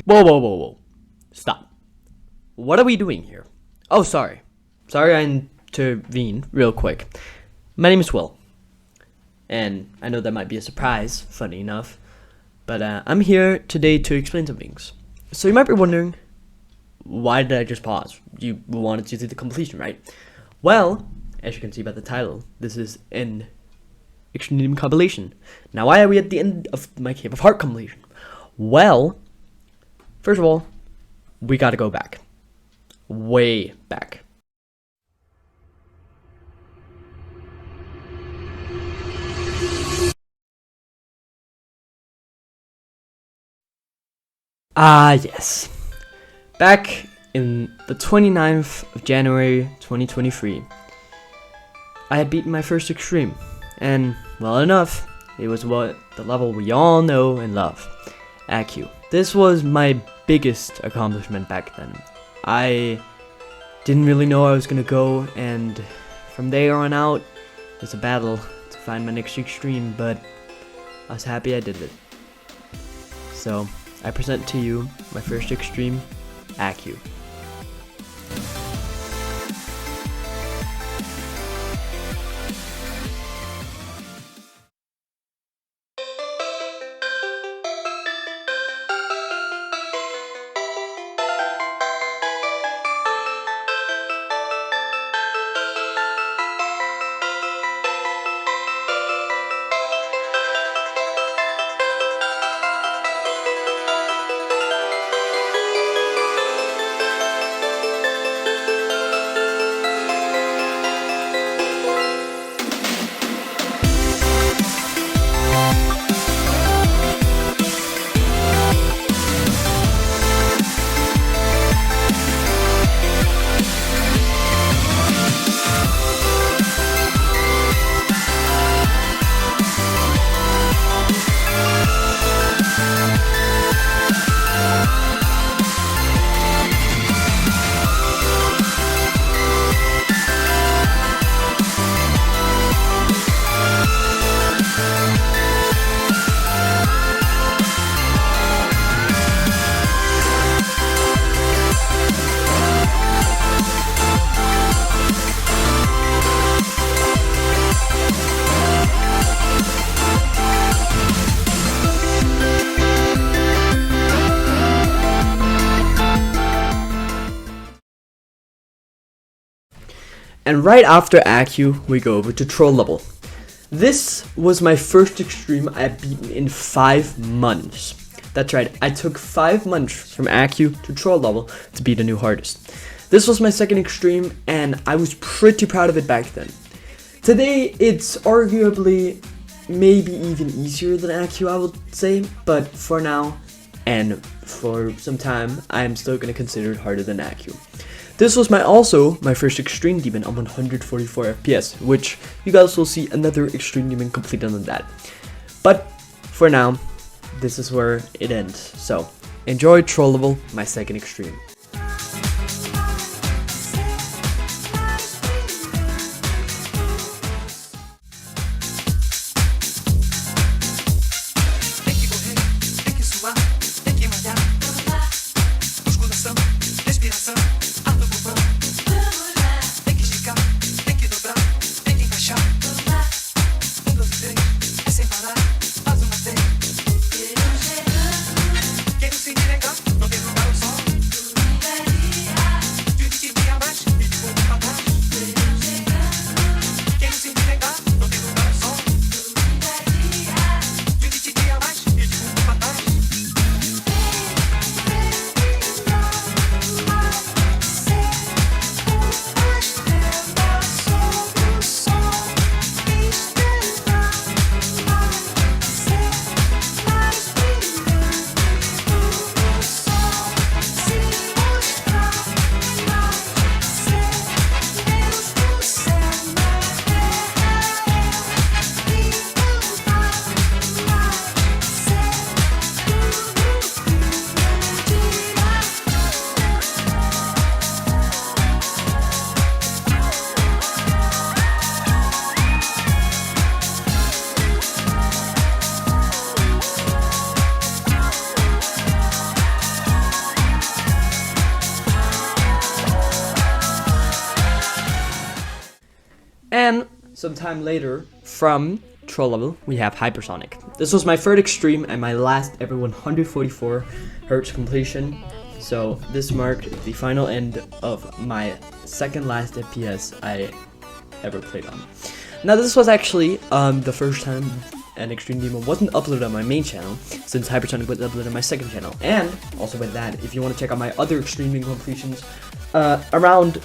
Whoa, whoa, whoa, whoa. Stop. What are we doing here? Oh, sorry. Sorry I intervened real quick. My name is Will. And I know that might be a surprise, funny enough. But I'm here today to explain some things. So you might be wondering, why did I just pause? You wanted to do the completion, right? Well, as you can see by the title, this is an extreme compilation. Now, why are we at the end of my Cave of Heart compilation? Well, first of all, we gotta go back. Way back. Ah, yes. Back in the 29th of January 2023, I had beaten my first extreme, and well enough, it was the level we all know and love, AQ. This was my biggest accomplishment back then. I didn't really know I was gonna go, and from there on out, it's a battle to find my next extreme, but I was happy I did it. So, I present to you my first extreme, AQ. And right after AQ, we go over to Troll level. This was my first extreme I had beaten in 5 months. That's right, I took 5 months from AQ to Troll level to beat a new hardest. This was my second extreme, and I was pretty proud of it back then. Today, it's arguably maybe even easier than AQ, I would say, but for now, and for some time, I'm still gonna consider it harder than AQ. This was also my first extreme demon on 144 FPS, which you guys will see another extreme demon completed on that. But for now, this is where it ends. So enjoy Troll level, my second extreme. sometime later, from troll level, we have HyperSonic. This was my third extreme and my last ever 144 hertz completion. So this marked the final end of my second last FPS I ever played on. Now this was actually the first time an extreme demo wasn't uploaded on my main channel, since HyperSonic was uploaded on my second channel. And also with that, if you want to check out my other extreme demo completions, around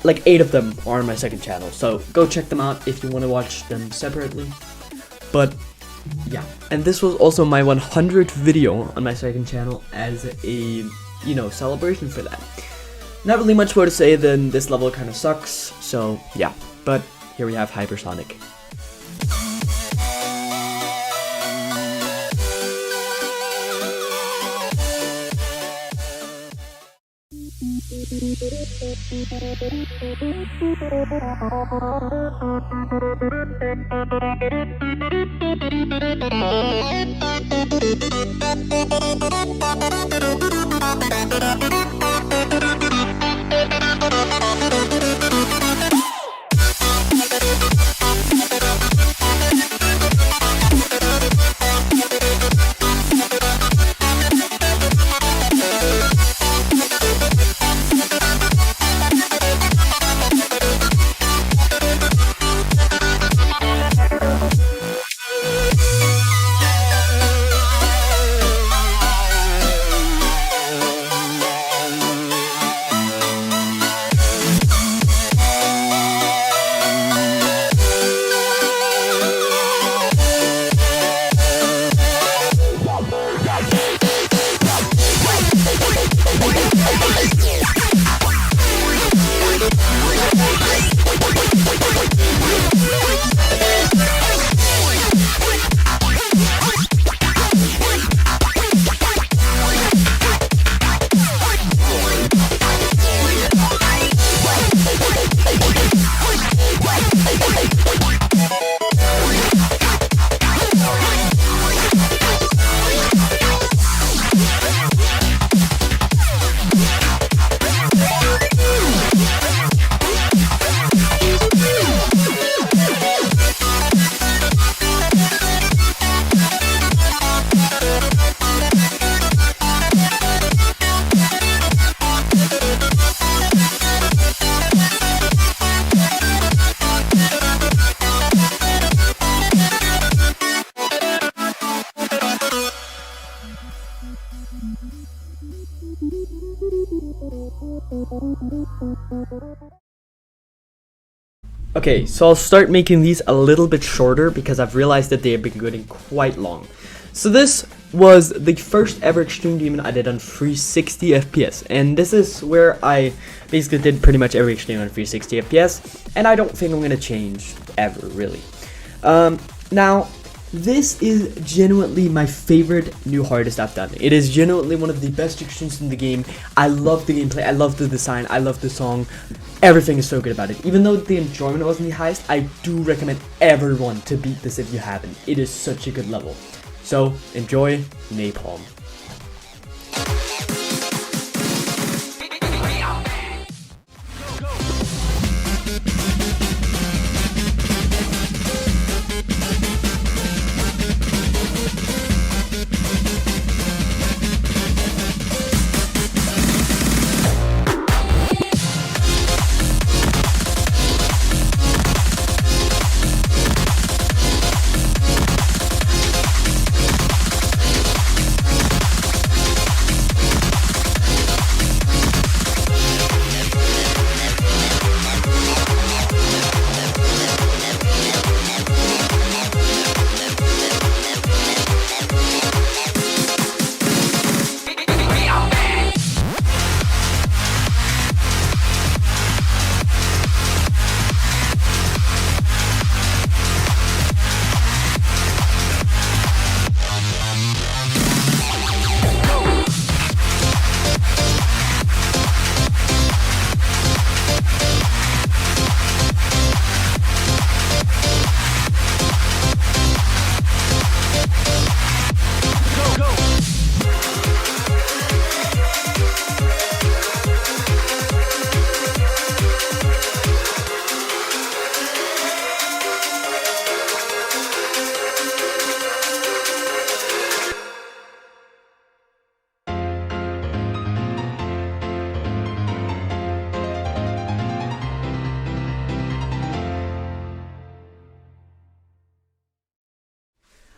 like 8 of them are on my second channel. So go check them out if you want to watch them separately. But yeah, and this was also my 100th video on my second channel as a, you know, celebration for that. Not really much more to say than this level kind of sucks, so yeah. But here we have HyperSonic. Okay, so I'll start making these a little bit shorter because I've realized that they have been getting quite long. So this was the first ever Extreme Demon I did on 360 FPS, and this is where I basically did pretty much every Extreme on 360 FPS, and I don't think I'm going to change ever, really. Now, this is genuinely my favorite new hardest I've done. It is genuinely one of the best extremes in the game. I love the gameplay, I love the design, I love the song. Everything is so good about it. Even though the enjoyment wasn't the highest, I do recommend everyone to beat this if you haven't. It is such a good level. So, enjoy Napalm.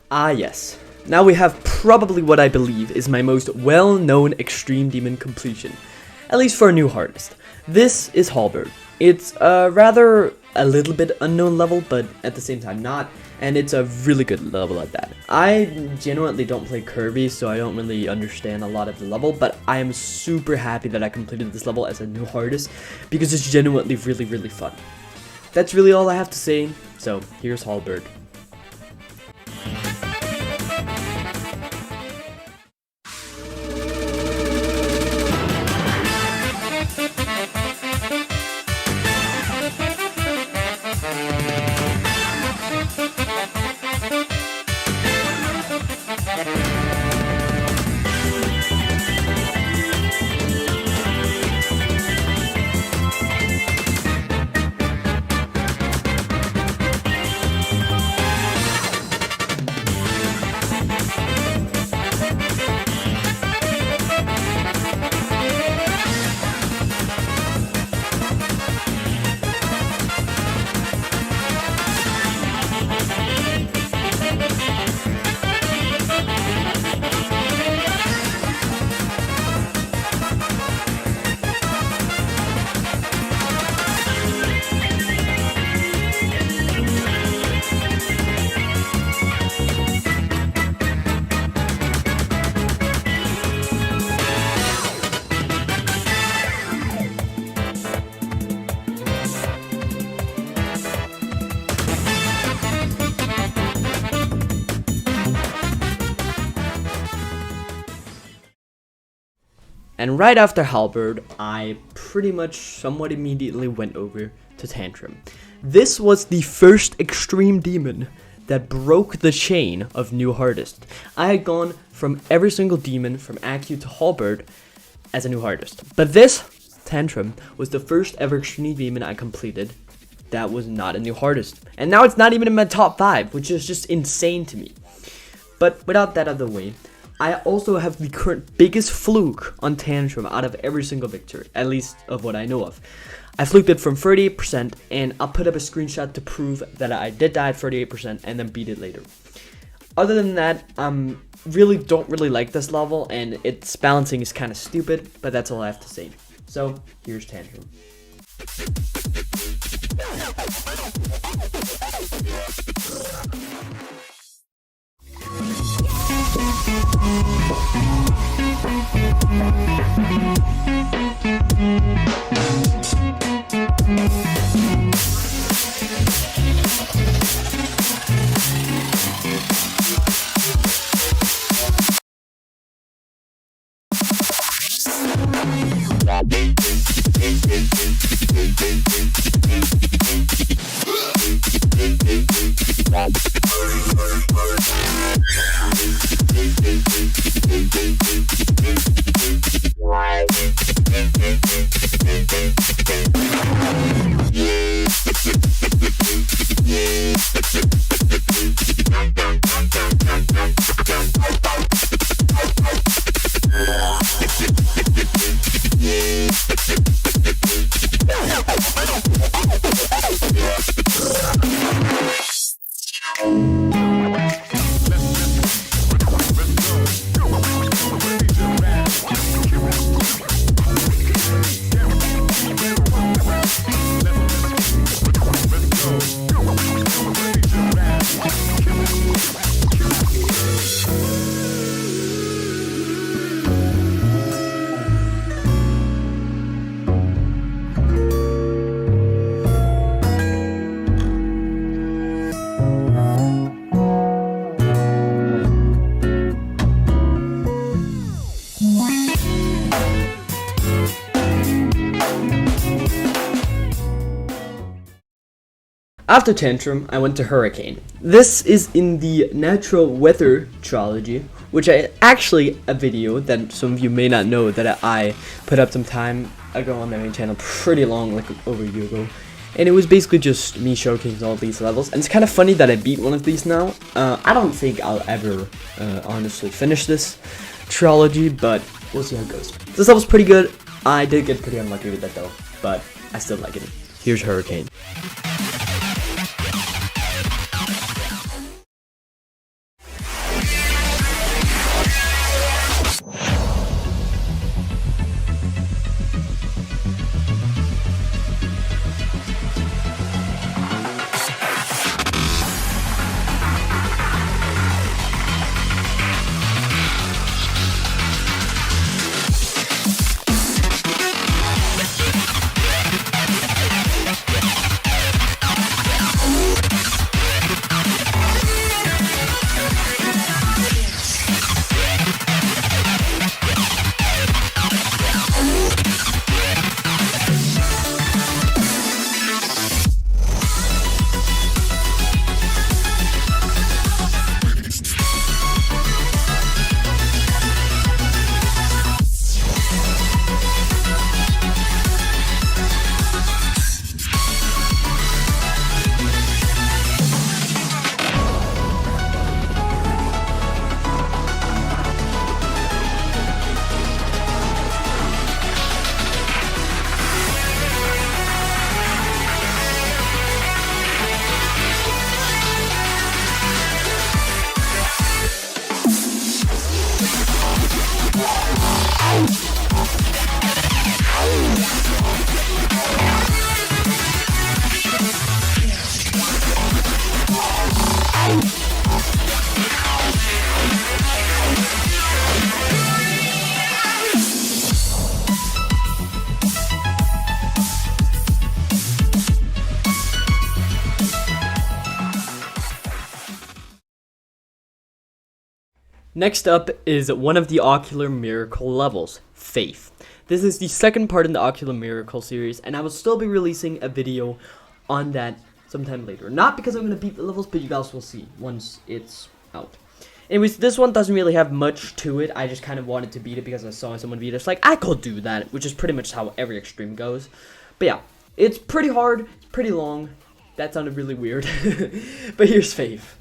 Ah yes, now we have probably what I believe is my most well-known Extreme Demon completion, at least for a new hardest. This is Halberd. It's rather a little bit unknown level, but at the same time not, and it's a really good level at that. I genuinely don't play Kirby, so I don't really understand a lot of the level, but I am super happy that I completed this level as a new hardest, because it's genuinely really fun. That's really all I have to say, so here's Halberd. And right after Halberd, I pretty much somewhat immediately went over to Tantrum. This was the first Extreme Demon that broke the chain of new hardest. I had gone from every single demon from Acu to Halberd as a new hardest. But this, Tantrum, was the first ever Extreme Demon I completed that was not a new hardest. And now it's not even in my top 5, which is just insane to me. But without that out of the way, I also have the current biggest fluke on Tantrum out of every single victory, at least of what I know of. I fluked it from 38%, and I'll put up a screenshot to prove that I did die at 38% and then beat it later. Other than that, really don't really like this level, and its balancing is kind of stupid, but that's all I have to say. So, here's Tantrum. After Tantrum, I went to Hurricane. This is in the Natural Weather trilogy, which I actually a video that some of you may not know that I put up some time ago on my main channel, pretty long, like over a year ago. And it was basically just me showcasing all these levels. And it's kind of funny that I beat one of these now. I don't think I'll ever honestly finish this trilogy, but we'll see how it goes. This level's pretty good. I did get pretty unlucky with that though, but I still like it. Here's Hurricane. Next up is one of the Ocular Miracle levels, Faith. This is the second part in the Ocular Miracle series, and I will still be releasing a video on that sometime later. Not because I'm going to beat the levels, but you guys will see once it's out. Anyways, this one doesn't really have much to it. I just kind of wanted to beat it because I saw someone beat it. It's like, I could do that, which is pretty much how every extreme goes. But yeah, it's pretty hard, it's pretty long. That sounded really weird. But here's Faith.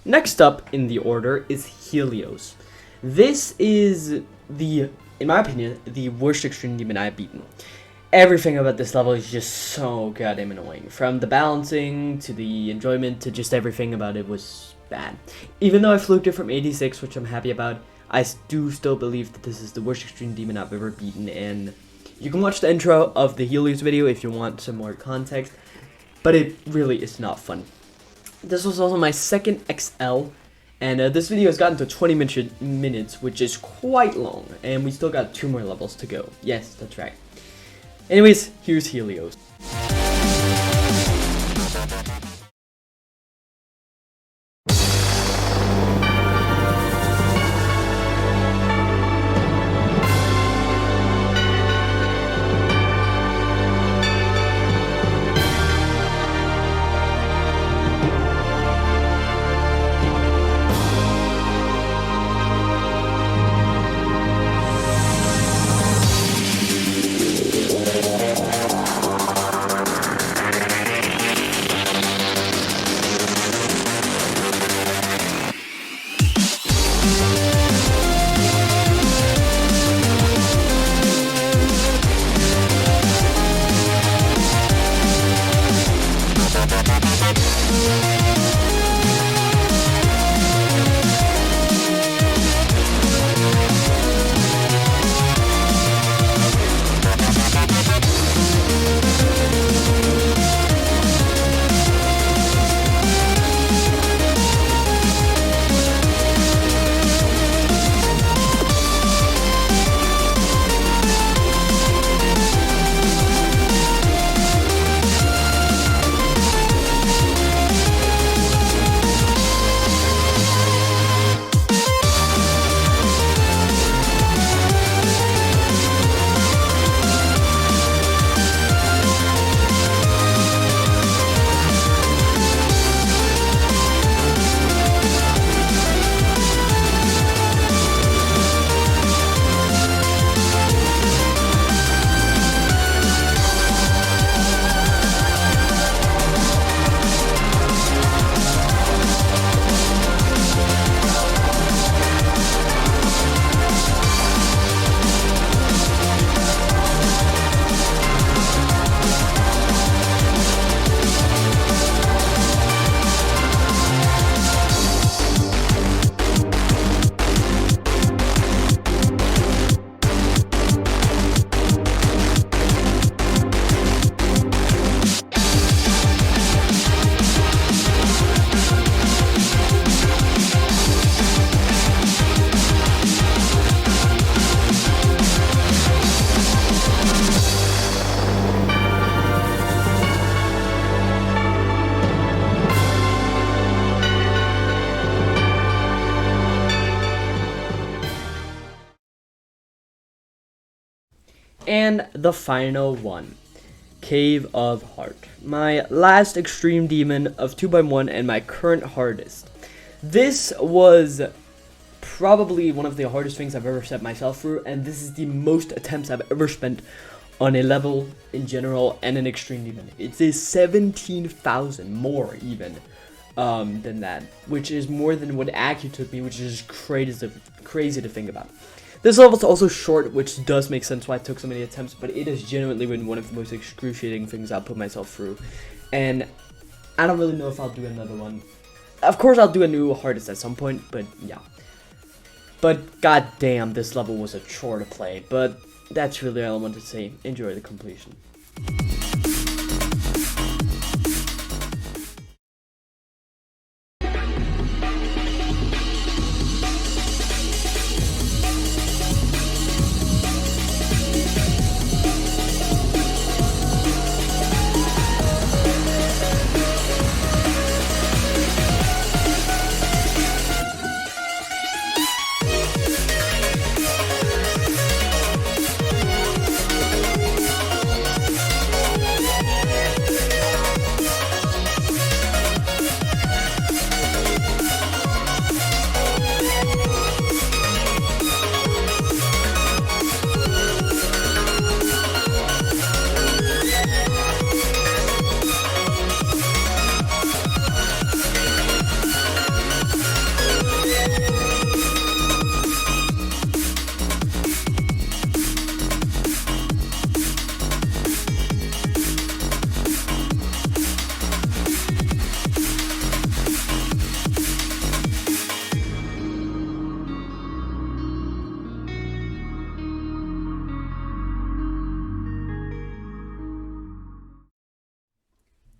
Next up in the order is Helios. This is in my opinion, the worst extreme demon I've beaten. Everything about this level is just so goddamn annoying. From the balancing, to the enjoyment, to just everything about it was bad. Even though I fluked it from 86, which I'm happy about, I do still believe that this is the worst extreme demon I've ever beaten, and you can watch the intro of the Helios video if you want some more context, but it really is not fun. This was also my second XL, and this video has gotten to 20 minutes, which is quite long, and we still got 2 more levels to go. Yes, that's right. Anyways, here's Helios. And the final one, Cave of Heart. My last extreme demon of 2x1 and my current hardest. This was probably one of the hardest things I've ever set myself through, and this is the most attempts I've ever spent on a level in general and an extreme demon. It is 17,000 more even than that, which is more than what Acu took me, which is crazy to think about. This level is also short, which does make sense why I took so many attempts, but it has genuinely been one of the most excruciating things I've put myself through, and I don't really know if I'll do another one. Of course I'll do a new hardest at some point, but yeah. But goddamn, this level was a chore to play, but that's really all I want to say. Enjoy the completion.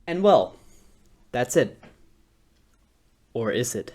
And well, that's it. Or is it?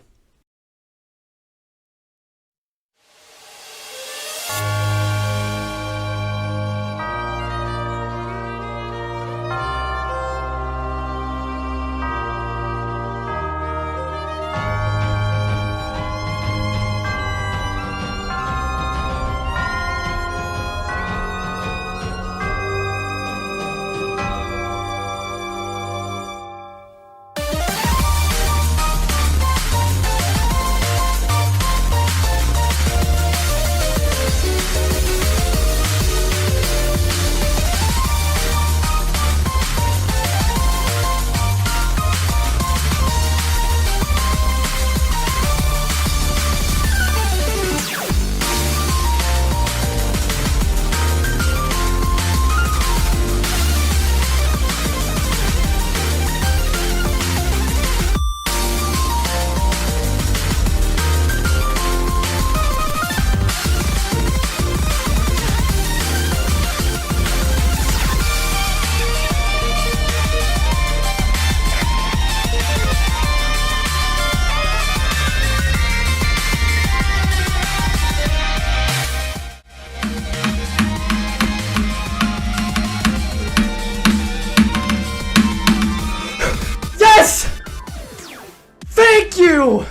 Thank you!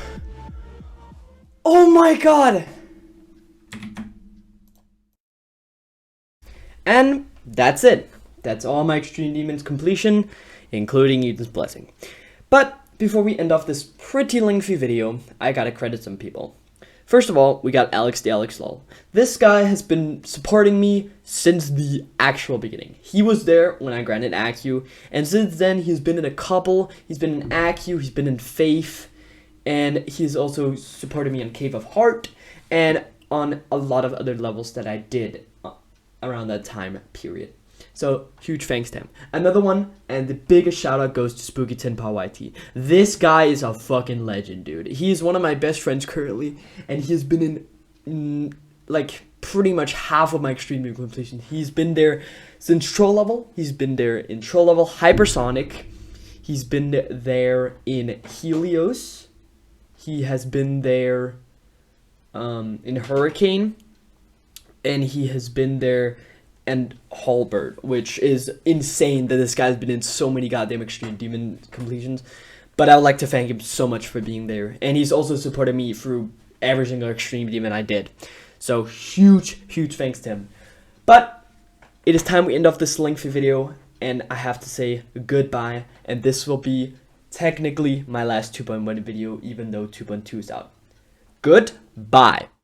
Oh my god! And that's it. That's all my Extreme Demons completion, including Eden's Blessing. But before we end off this pretty lengthy video, I gotta credit some people. First of all, we got Alex the Alex Lol. This guy has been supporting me since the actual beginning. He was there when I granted Acu, and since then he's been in a couple, he's been in Acu, he's been in Faith, and he's also supported me on Cave of Heart, and on a lot of other levels that I did around that time period. So, huge thanks to him. Another one, and the biggest shout out goes to Spooky Tinpaw YT. This guy is a fucking legend, dude. He is one of my best friends currently, and he has been in, like, pretty much half of my Extreme Demon completion. He's been there since Troll Level. He's been there in Troll Level, HyperSonic. He's been there in Helios. He has been there in Hurricane. And he has been there and Halberd, which is insane that this guy's been in so many goddamn Extreme Demon completions. But I would like to thank him so much for being there. And he's also supported me through every single Extreme Demon I did. So huge, huge thanks to him. But it is time we end off this lengthy video, and I have to say goodbye, and this will be technically my last 2.1 video, even though 2.2 is out. Goodbye.